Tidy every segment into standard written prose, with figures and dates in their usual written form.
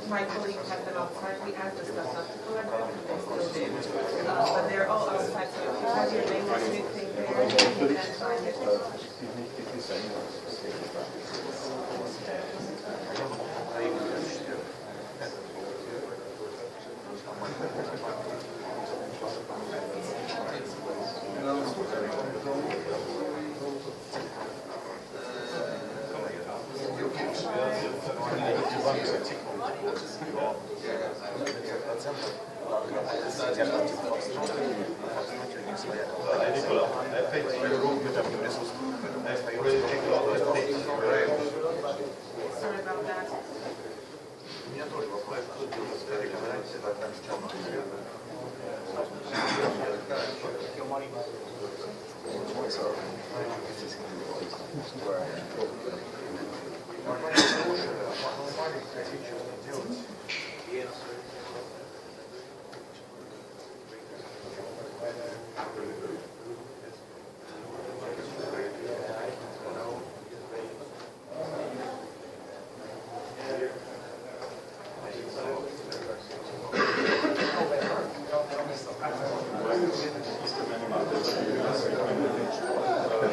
My colleague had them outside. We asked the staff not to collect them, and they still did. But they're all outside, so if you have your name or anything there, you can find it. Sorry about that.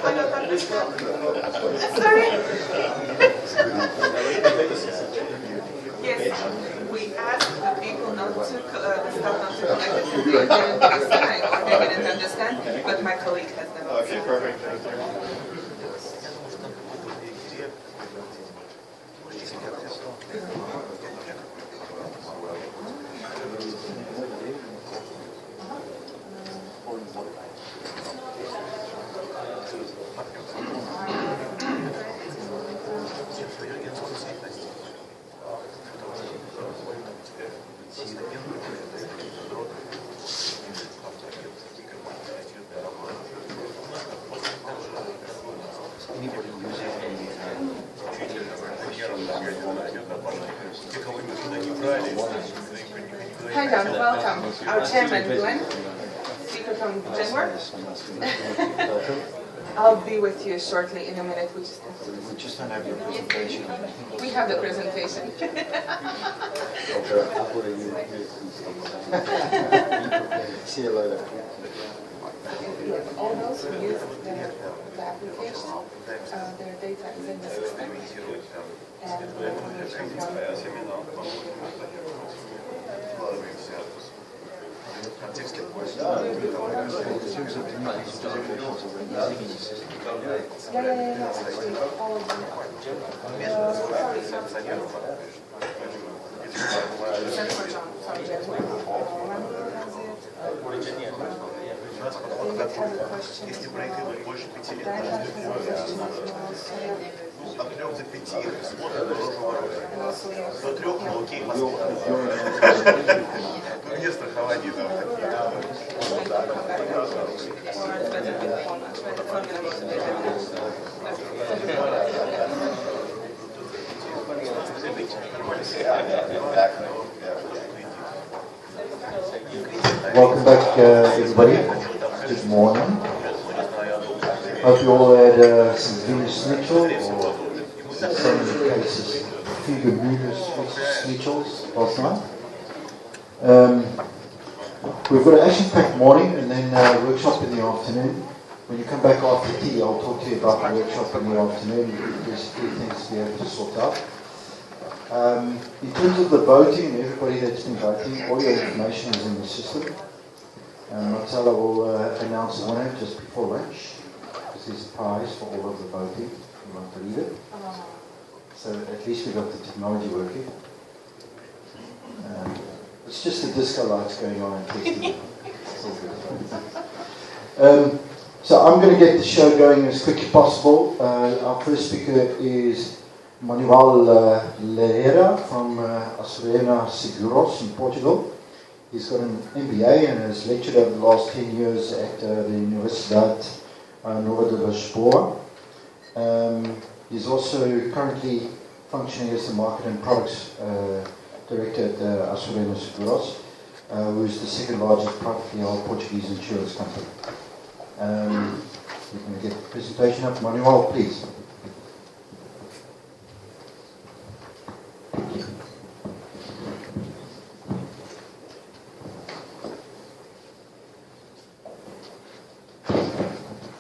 I don't understand. Sorry. Yes, we asked the people not to, the staff not to collect it. They didn't decide or they didn't understand, but my colleague has them. Okay, perfect. Thank you. Hi John, welcome. Our chairman, Glenn, speaker from Genworth. I'll be with you shortly in a minute. We just don't have your presentation. We have the presentation. See you later. All those who use the application, their data is in the system. Если проигрывать больше 5 лет, от 3 до 5 смотрят дороже ворот. До 3, ну окей, посмотрим. Ну где страхование там такие? Welcome back, everybody. Good morning. Hope you all had some Venus schnitzel or in some cases fever schnitzels last night. We've got an action-packed morning and then a workshop in the afternoon. When you come back after tea, I'll talk to you about the workshop in the afternoon. There's a few things we have to sort out. In terms of the voting, everybody that's been voting, all your information is in the system. Marcella will announce the winner just before lunch, because there's a prize for all of the voting. You want to read it? So at least we got the technology working. It's just the disco lights going on and testing. It's all good. So I'm going to get the show going as quick as possible. Our first speaker is Manuel Leiria from Alexandre in Portugal. He's got an MBA and has lectured over the last 10 years at the Universidade Nova de Lisboa. He's also currently functioning as the Market and Products Director at Alexandre Seguros, who is the second largest privately held Portuguese insurance company. We're going to get the presentation up. Manuel, please.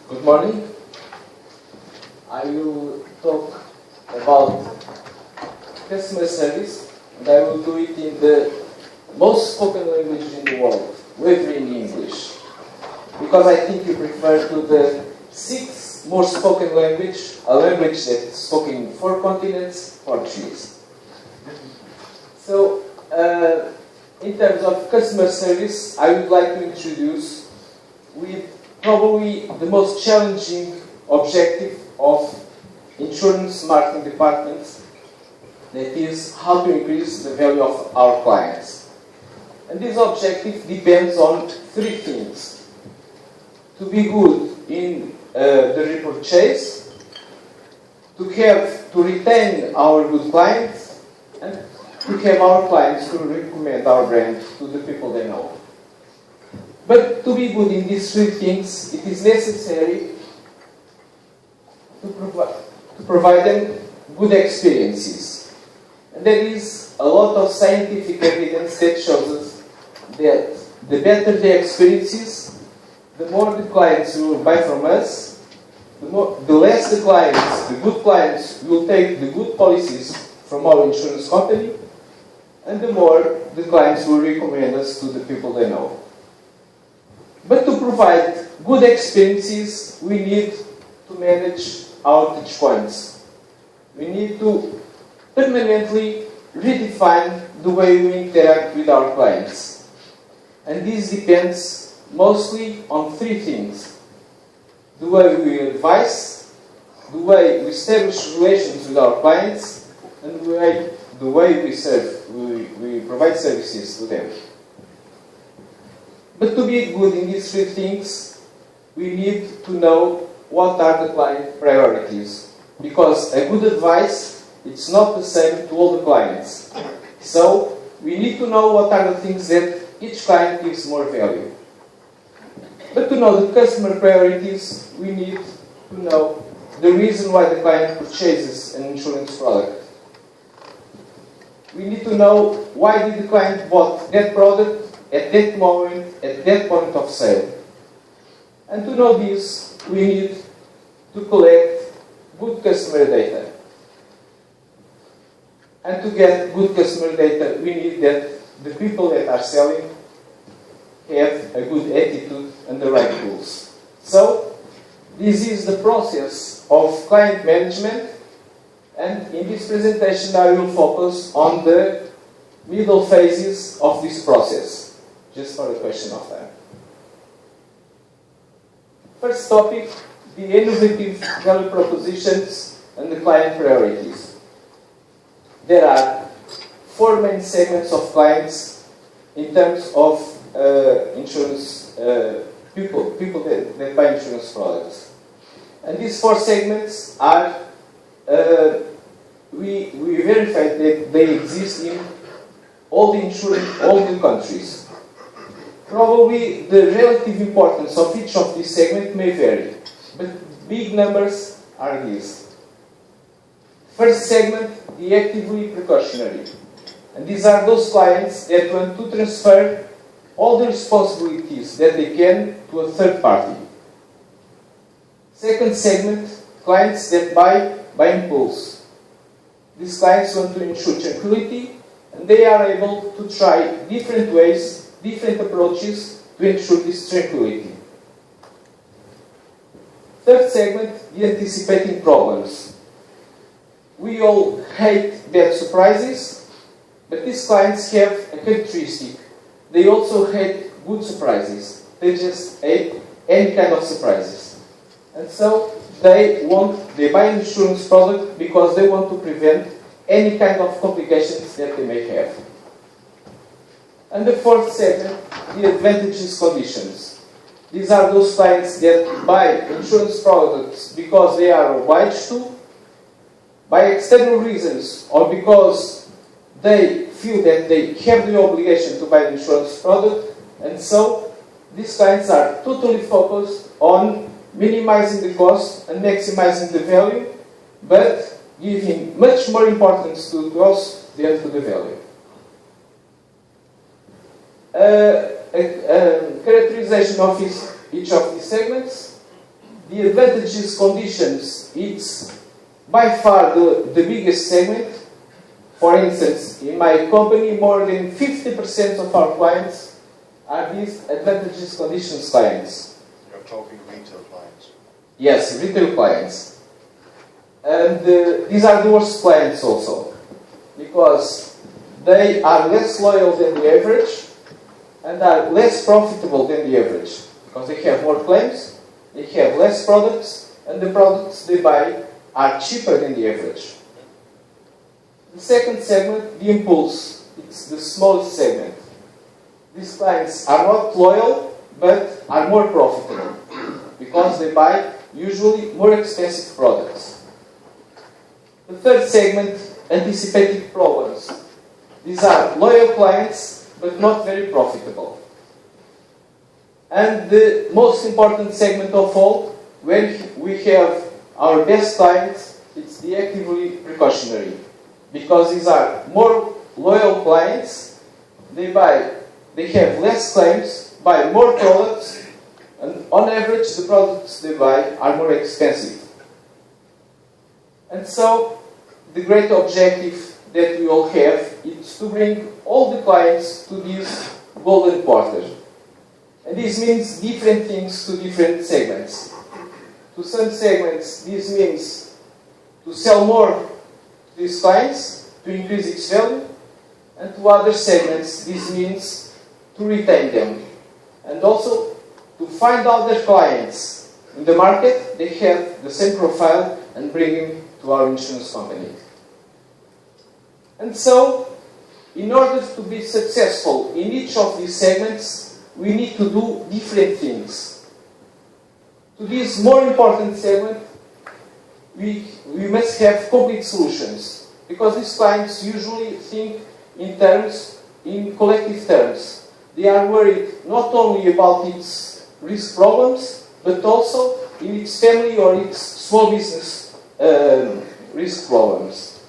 Good morning. I will talk about customer service, and I will do it in the most spoken language in the world, whether in English. Because I think you prefer to the sixth most spoken language, a language that is spoken in 4 continents, Portuguese. So, in terms of customer service, I would like to introduce with probably the most challenging objective of insurance marketing departments, that is how to increase the value of our clients. And this objective depends on 3 things. To be good in the repurchase, to retain our good clients, and to have our clients to recommend our brand to the people they know. But to be good in these 3 things, it is necessary to provide them good experiences. And there is a lot of scientific evidence that shows us that the better the experiences, the more the clients will buy from us, the less the good clients will take the good policies from our insurance company, and the more the clients will recommend us to the people they know. But to provide good experiences, we need to manage our touch points. We need to permanently redefine the way we interact with our clients. And this depends mostly on 3 things: the way we advise, the way we establish relations with our clients, and the way we provide services to them. But to be good in these 3 things, we need to know what are the client priorities. Because a good advice, it's not the same to all the clients. So, we need to know what are the things that each client gives more value. But to know the customer priorities, we need to know the reason why the client purchases an insurance product. We need to know why did the client bought that product at that moment, at that point of sale. And to know this, we need to collect good customer data. And to get good customer data, we need that the people that are selling have a good attitude and the right tools. So, this is the process of client management, and in this presentation I will focus on the middle phases of this process, just for a question of time. First topic, the innovative value propositions and the client priorities. There are 4 main segments of clients in terms of insurance people that buy insurance products. And these 4 segments are, we verified that they exist in all the countries. Probably the relative importance of each of these segments may vary, but big numbers are these. First segment, the actively precautionary. And these are those clients that want to transfer all the responsibilities that they can to a third party. Second segment, clients that buy by impulse. These clients want to ensure tranquility, and they are able to try different ways, different approaches to ensure this tranquility. Third segment, the anticipating problems. We all hate bad surprises, but these clients have a characteristic. They also hate good surprises. They just hate any kind of surprises. And so they buy an insurance product because they want to prevent any kind of complications that they may have. And the fourth segment, the advantages conditions. These are those clients that buy insurance products because they are obliged to, by external reasons, or because they feel that they have the obligation to buy the insurance product, and so these clients are totally focused on minimizing the cost and maximizing the value, but giving much more importance to the cost than to the value. Characterization of each of these segments. The advantages conditions, it's by far the biggest segment. For instance, in my company, more than 50% of our clients are these advantages conditions clients. You're talking retail clients. Yes, retail clients. And these are the worst clients also, because they are less loyal than the average and are less profitable than the average, because they have more claims, they have less products, and the products they buy are cheaper than the average. The second segment, the impulse, it's the smallest segment. These clients are not loyal, but are more profitable, because they buy usually more expensive products. The third segment, anticipated problems. These are loyal clients, but not very profitable. And the most important segment of all, when we have our best clients, it's the actively precautionary. Because these are more loyal clients, they have less claims, buy more products, and on average the products they buy are more expensive. And so the great objective that we all have is to bring all the clients to this golden quarter. And this means different things to different segments. To some segments, this means to sell more to these clients, to increase its value, and to other segments, this means to retain them. And also to find other clients in the market, they have the same profile, and bring them to our insurance company. And so, in order to be successful in each of these segments, we need to do different things. To this more important segment, we must have complete solutions, because these clients usually think in collective terms. They are worried not only about its risk problems, but also in its family or its small business risk problems.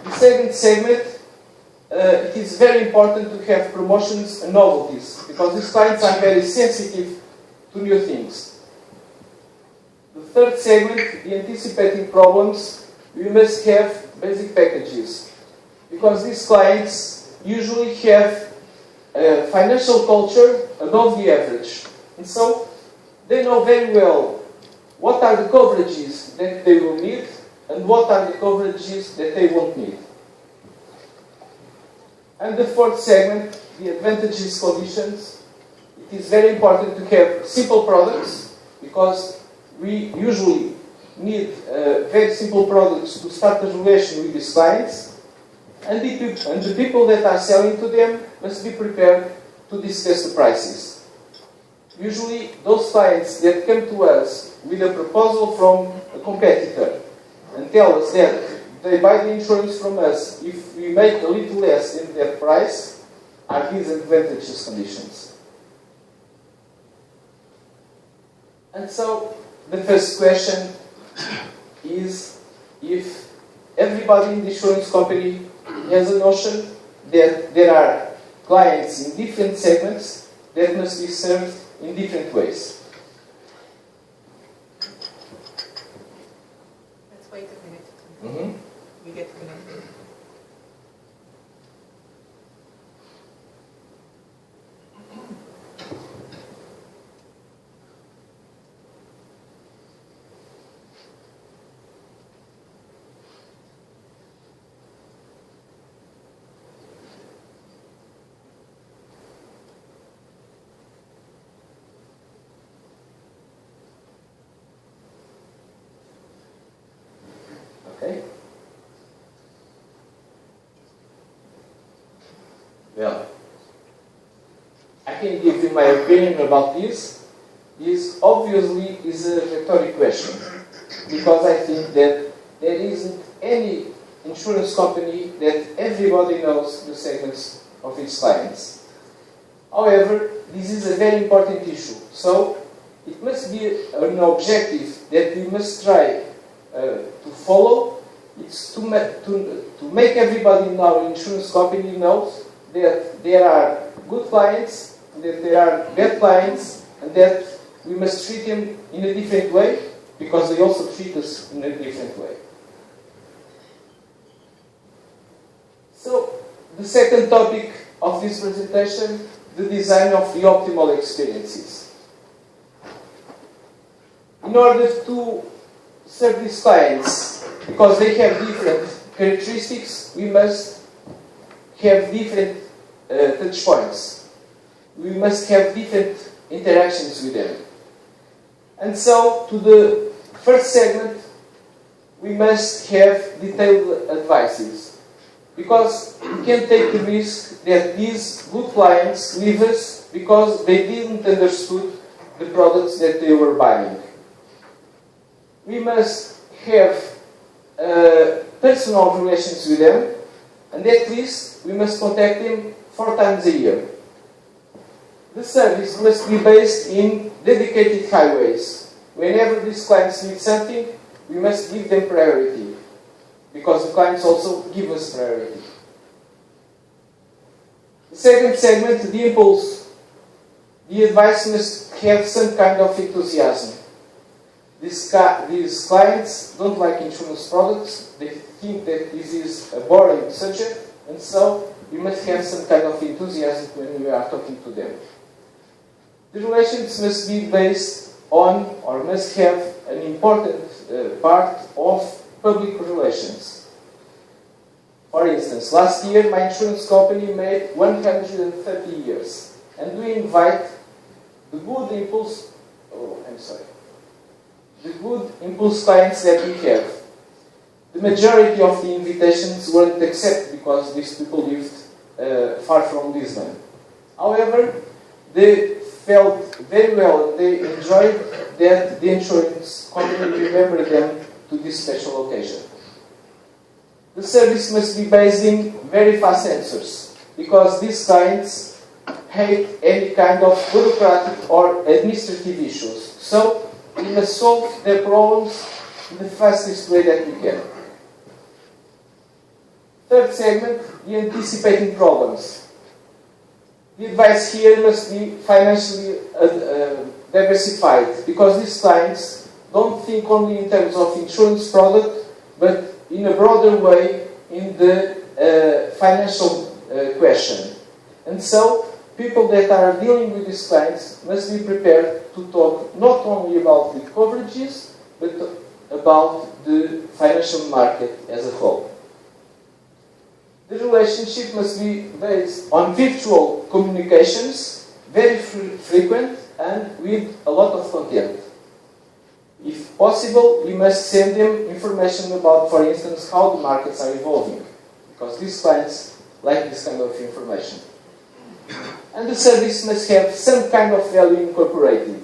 The second segment, it is very important to have promotions and novelties, because these clients are very sensitive to new things. The third segment, the anticipating problems, we must have basic packages, because these clients usually have a financial culture above the average. And so they know very well what are the coverages that they will need and what are the coverages that they won't need. And the fourth segment, the advantages conditions. It is very important to have simple products, because we usually need very simple products to start a relation with these clients, and the people that are selling to them must be prepared to discuss the prices. Usually those clients that come to us with a proposal from a competitor and tell us that they buy the insurance from us if we make a little less than that price, are these advantageous conditions. And so the first question is if everybody in the insurance company has a notion that there are clients in different segments that must be served in different ways. Let's wait a minute. Mm-hmm. We get connected. Okay? Well, I can give you my opinion about this. This obviously is a rhetoric question, because I think that there isn't any insurance company that everybody knows the segments of its clients. However, this is a very important issue, so it must be an objective that we must try to follow. It's to make everybody in our insurance company knows that there are good clients, that there are bad clients, and that we must treat them in a different way, because they also treat us in a different way. So, the second topic of this presentation, the design of the optimal experiences. In order to serve these clients, because they have different characteristics, we must have different touch points. We must have different interactions with them. And so, to the first segment, we must have detailed advices. Because we can take the risk that these good clients leave us because they didn't understood the products that they were buying. We must have personal relations with them, and at least we must contact them 4 times a year. The service must be based in dedicated highways. Whenever these clients need something, we must give them priority, because the clients also give us priority. The second segment, the impulse. The advice must have some kind of enthusiasm. These clients don't like insurance products. They think that this is a boring subject, and so we must have some kind of enthusiasm when we are talking to them. The relations must be based on, or must have an important part of public relations. For instance, last year my insurance company made 130 years, and we invite the good impulse, the good impulse clients that we have. The majority of the invitations weren't accepted because these people lived far from Lisbon. However, they felt very well, they enjoyed that the insurance company remembered them to this special occasion. The service must be based in very fast answers, because these clients hate any kind of bureaucratic or administrative issues. So, we must solve their problems in the fastest way that we can. Third segment, the anticipating problems. The advice here must be financially diversified, because these clients don't think only in terms of insurance product, but in a broader way in the financial question. And so, people that are dealing with these clients must be prepared to talk not only about the coverages, but about the financial market as a whole. The relationship must be based on virtual communications, very frequent, and with a lot of content. If possible, we must send them information about, for instance, how the markets are evolving, because these clients like this kind of information. And the service must have some kind of value incorporated,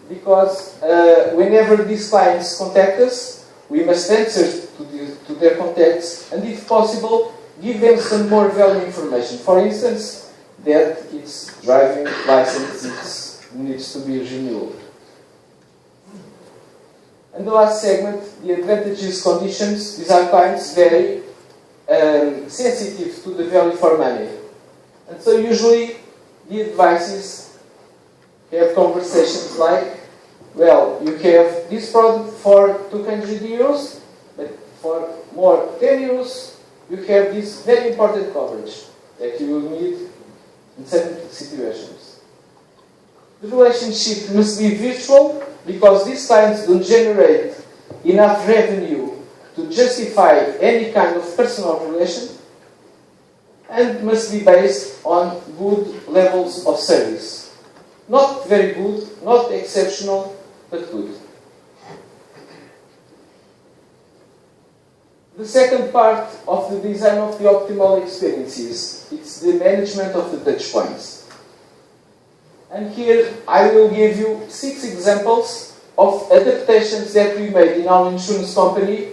because whenever these clients contact us, we must answer to their contacts, and if possible, give them some more value information. For instance, that its driving license needs to be renewed. And the last segment, the advantages, conditions. These are clients very sensitive to the value for money. And so usually the advices have conversations like, well, you have this product for 200 euros, but for more 10 euros, you have this very important coverage that you will need in certain situations. The relationship must be virtual, because these clients don't generate enough revenue to justify any kind of personal relation, and must be based on good levels of service. Not very good, not exceptional, but good. The second part of the design of the optimal experiences, it's the management of the touch points. And here I will give you 6 examples of adaptations that we made in our insurance company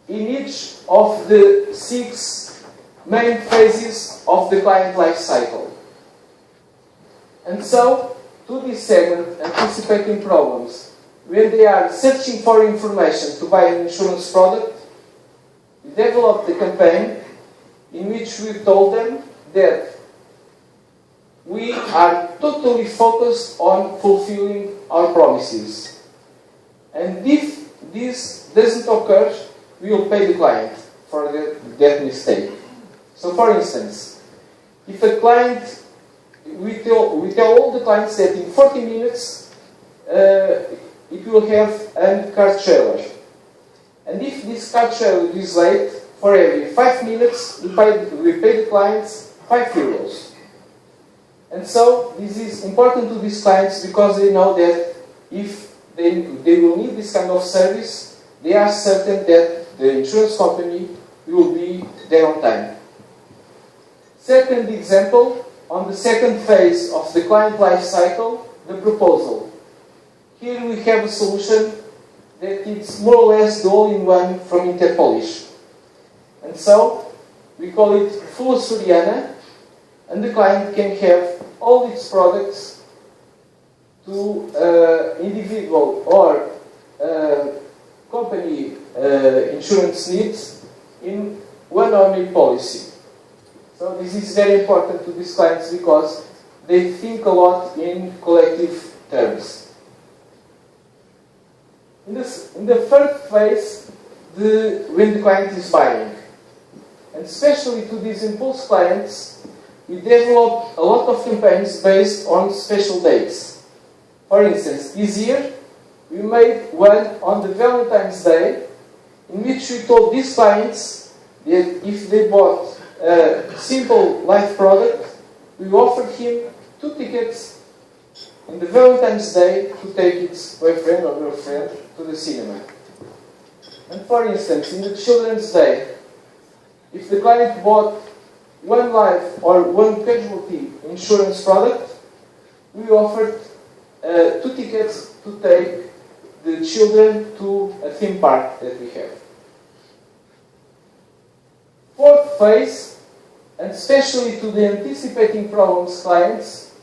in each of the 6 main phases of the client life cycle. And so, to this segment, anticipating problems, when they are searching for information to buy an insurance product, we developed a campaign in which we told them that we are totally focused on fulfilling our promises. And if this doesn't occur, we will pay the client for that mistake. So for instance, if a client, we tell all the clients that in 40 minutes it will have a car trailer. And if this car trailer is late, for every 5 minutes we pay the clients €5. And so this is important to these clients because they know that if they will need this kind of service, they are certain that the insurance company will be there on time. Second example, on the second phase of the client life cycle, the proposal. Here we have a solution that is more or less the all-in-one from Interpolish. And so, we call it Full Soriana, and the client can have all its products to individual or company insurance needs in one only policy. So this is very important to these clients because they think a lot in collective terms. In the third phase, when the client is buying, and especially to these impulse clients, we develop a lot of campaigns based on special dates. For instance, this year, we made one on the Valentine's Day, in which we told these clients that if they bought a simple life product, we offered him 2 tickets on the Valentine's Day to take his boyfriend or girlfriend to the cinema. And for instance, in the Children's Day, if the client bought 1 life or 1 casualty insurance product, we offered 2 tickets to take the children to a theme park that we have. Fourth phase, and especially to the anticipating problems clients,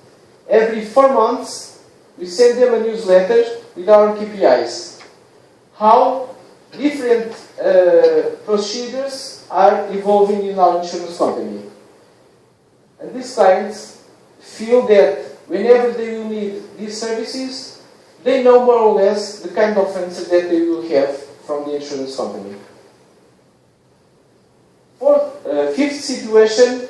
every 4 months we send them a newsletter with our KPIs. How different procedures are evolving in our insurance company. And these clients feel that whenever they will need these services, they know more or less the kind of answer that they will have from the insurance company. Fifth situation,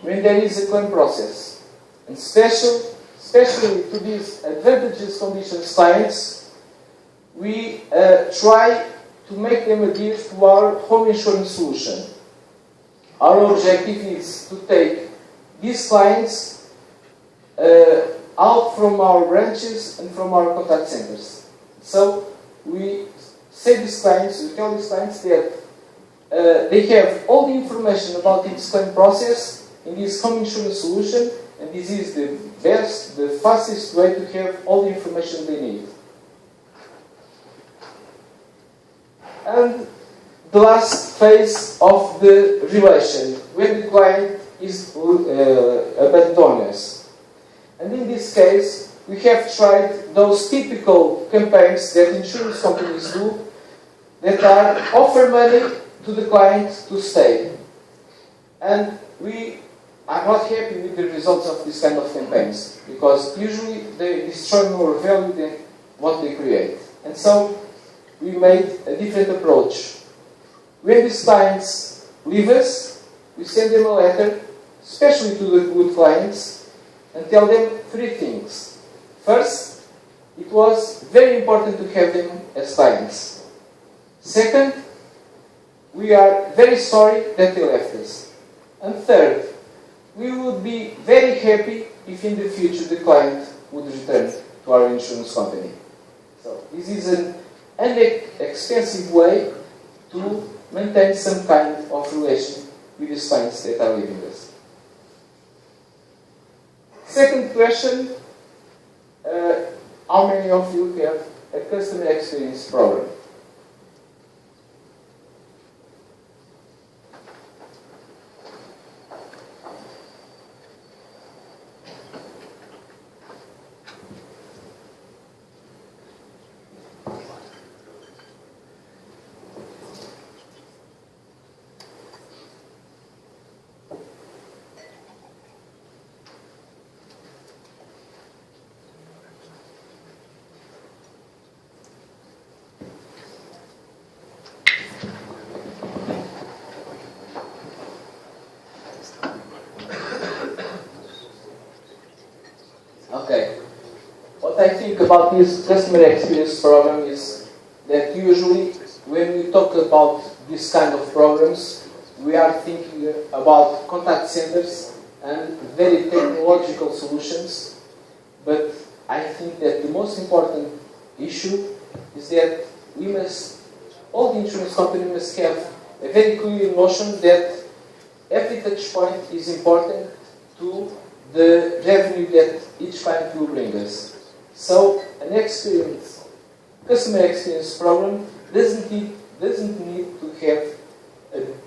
when there is a claim process. And especially to these advantageous conditions clients, we try to make them adhere to our home insurance solution. Our objective is to take these clients out from our branches and from our contact centers. So we tell these clients that they have all the information about its claim process in this home insurance solution, and this is the best, the fastest way to have all the information they need. And the last phase of the relation, when the client is abandoned us. And in this case, we have tried those typical campaigns that insurance companies do, that are offer money to the client to stay. And we are not happy with the results of this kind of campaigns, because usually they destroy more value than what they create. And so we made a different approach. When these clients leave us, we send them a letter, especially to the good clients, and tell them 3 things. First, it was very important to have them as clients. Second, we are very sorry that they left us. And third, we would be very happy if in the future the client would return to our insurance company. So this is an inexpensive way to maintain some kind of relation with these clients that are leaving us. Second question, how many of you have a customer experience problem? Okay. What I think about this customer experience problem is that usually when we talk about this kind of problems, we are thinking about contact centers and very technological solutions. But I think that the most important issue is that all the insurance companies must have a very clear notion that every touch point is important to the revenue that each client will bring us. So an customer experience problem doesn't need to have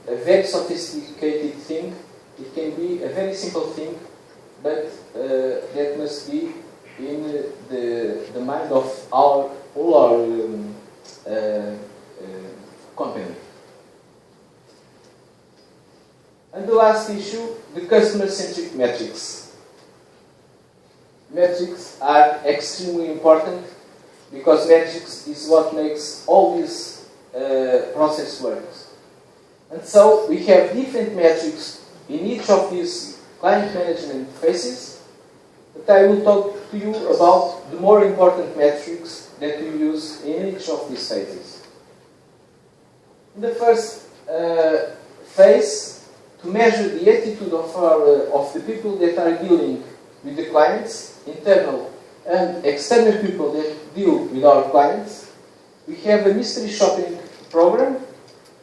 a very sophisticated thing. It can be a very simple thing, but that must be in the mind of all our company. And the last issue, the customer-centric metrics. Metrics are extremely important because metrics is what makes all this process work. And so we have different metrics in each of these client management phases, but I will talk to you about the more important metrics that we use in each of these phases. In the first phase, to measure the attitude of the people that are dealing with the clients, internal and external people that deal with our clients, we have a mystery shopping program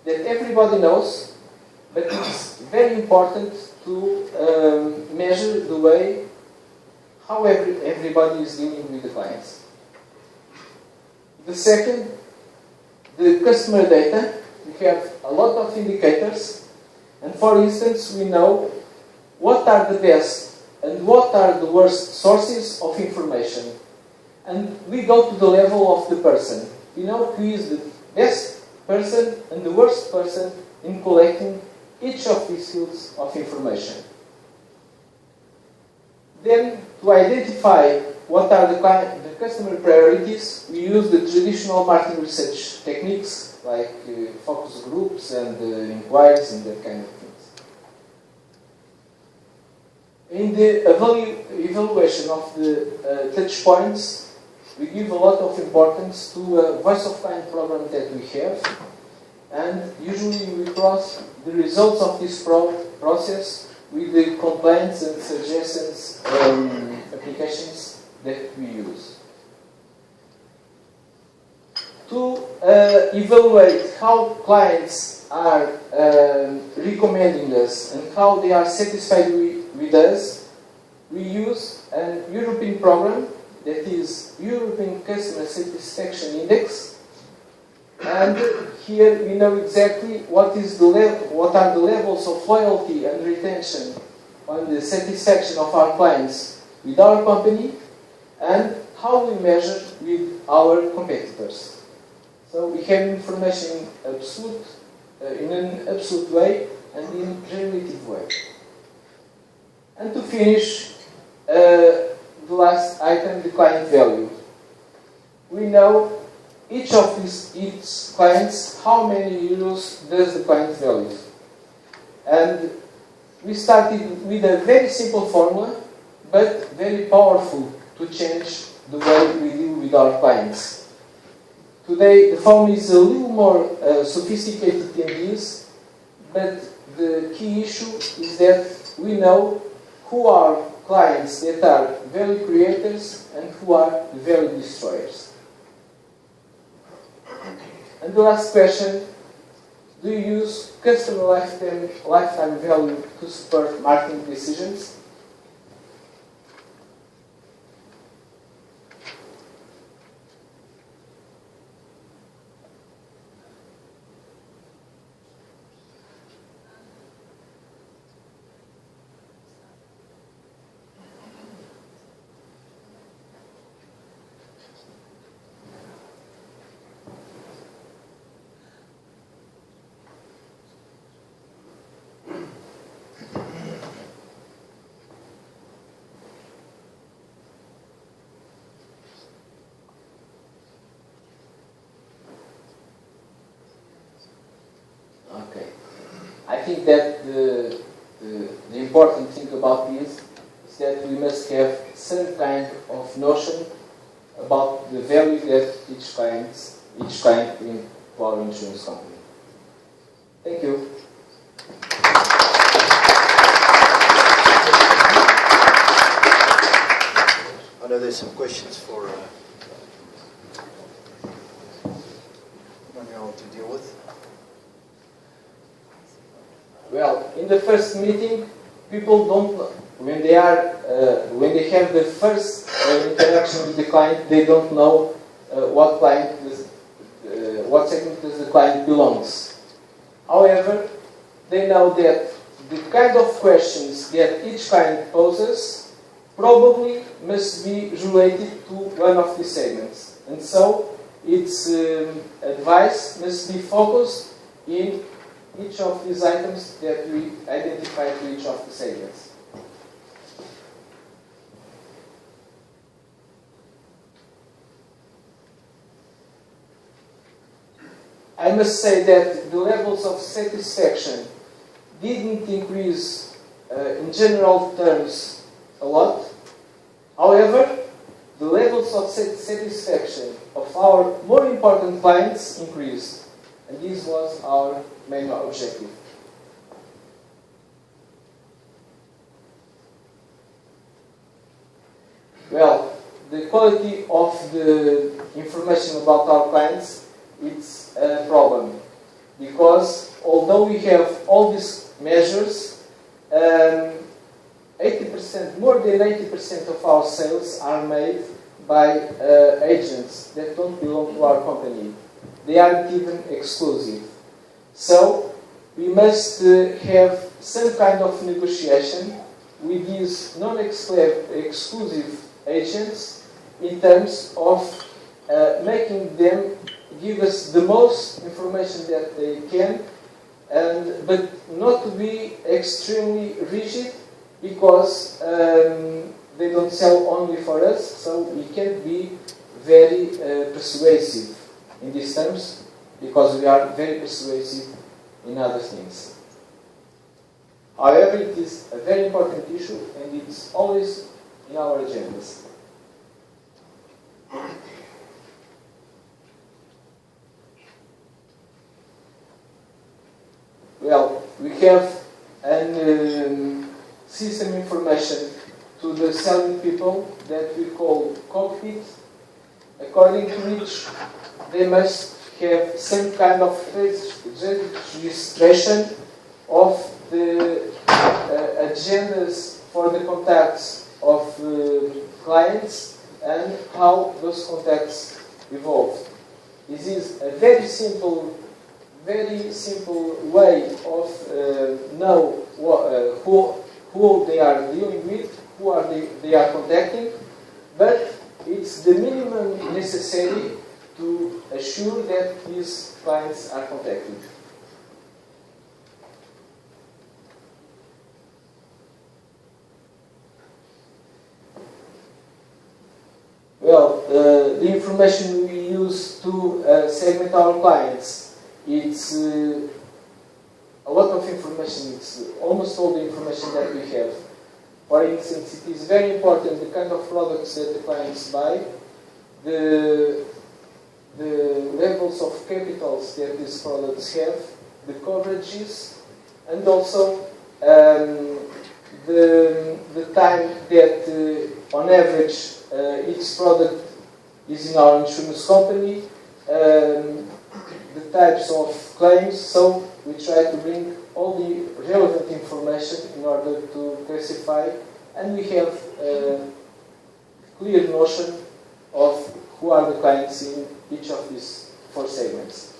that everybody knows, but it's very important to measure the way how everybody is dealing with the clients. The second, the customer data. We have a lot of indicators, and for instance, we know what are the best and what are the worst sources of information. And we go to the level of the person. We know who is the best person and the worst person in collecting each of these fields of information. Then, to identify what are the customer priorities, we use the traditional marketing research techniques like focus groups and inquiries and that kind of things. In the evaluation of the touch points, we give a lot of importance to a voice of client program that we have, and usually we cross the results of this process with the complaints and suggestions applications that we use. To evaluate how clients are recommending us and how they are satisfied with us, we use an European program that is European Customer Satisfaction Index, and here we know exactly what are the levels of loyalty and retention on the satisfaction of our clients with our company and how we measure with our competitors. So we have information in an absolute way and in a relative way. And to finish, the last item, the client value. We know each clients, how many euros does the client value. And we started with a very simple formula, but very powerful to change the way we deal with our clients. Today, the formula is a little more sophisticated than this, but the key issue is that we know who are clients that are value creators and who are value destroyers. And the last question, Do you use customer lifetime value to support marketing decisions? Okay. I think that the important thing about this is that we must have some kind of notion about the value that each client brings to our insurance company. Thank you. I know there's some questions for Manuel to deal with. Well, in the first meeting, people don't know. When they have the first interaction with the client, they don't know what segment does the client belongs. However, they know that the kind of questions that each client poses probably must be related to one of the segments, and so its advice must be focused in each of these items that we identify to each of the segments. I must say that the levels of satisfaction didn't increase in general terms a lot. However, the levels of satisfaction of our more important clients increased, and this was our main objective. Well, the quality of the information about our clients, it's a problem, because although we have all these measures, 80%, more than 80% of our sales are made by agents that don't belong to our company. They aren't even exclusive. So we must have some kind of negotiation with these non-exclusive agents in terms of making them give us the most information that they can, but not to be extremely rigid, because they don't sell only for us, so we can't be very persuasive in these terms, because we are very persuasive in other things. However, it is a very important issue, and it's always in our agendas. Well, we have an system information to the selling people that we call cockpit, according to which they must have some kind of registration of the agendas for the contacts of clients and how those contacts evolve. This is a very simple way of know who they are dealing with, who they are contacting, but it's the minimum necessary to assure that these clients are contacted. Well, the information we use to segment our clients, it's a lot of information. It's almost all the information that we have. For instance, it is very important the kind of products that the clients buy, the levels of capitals that these products have, the coverages, and also the time that on average each product is in our insurance company, the types of claims, so we try to bring all the relevant information in order to classify, and we have a clear notion of who are the clients in each of these 4 segments.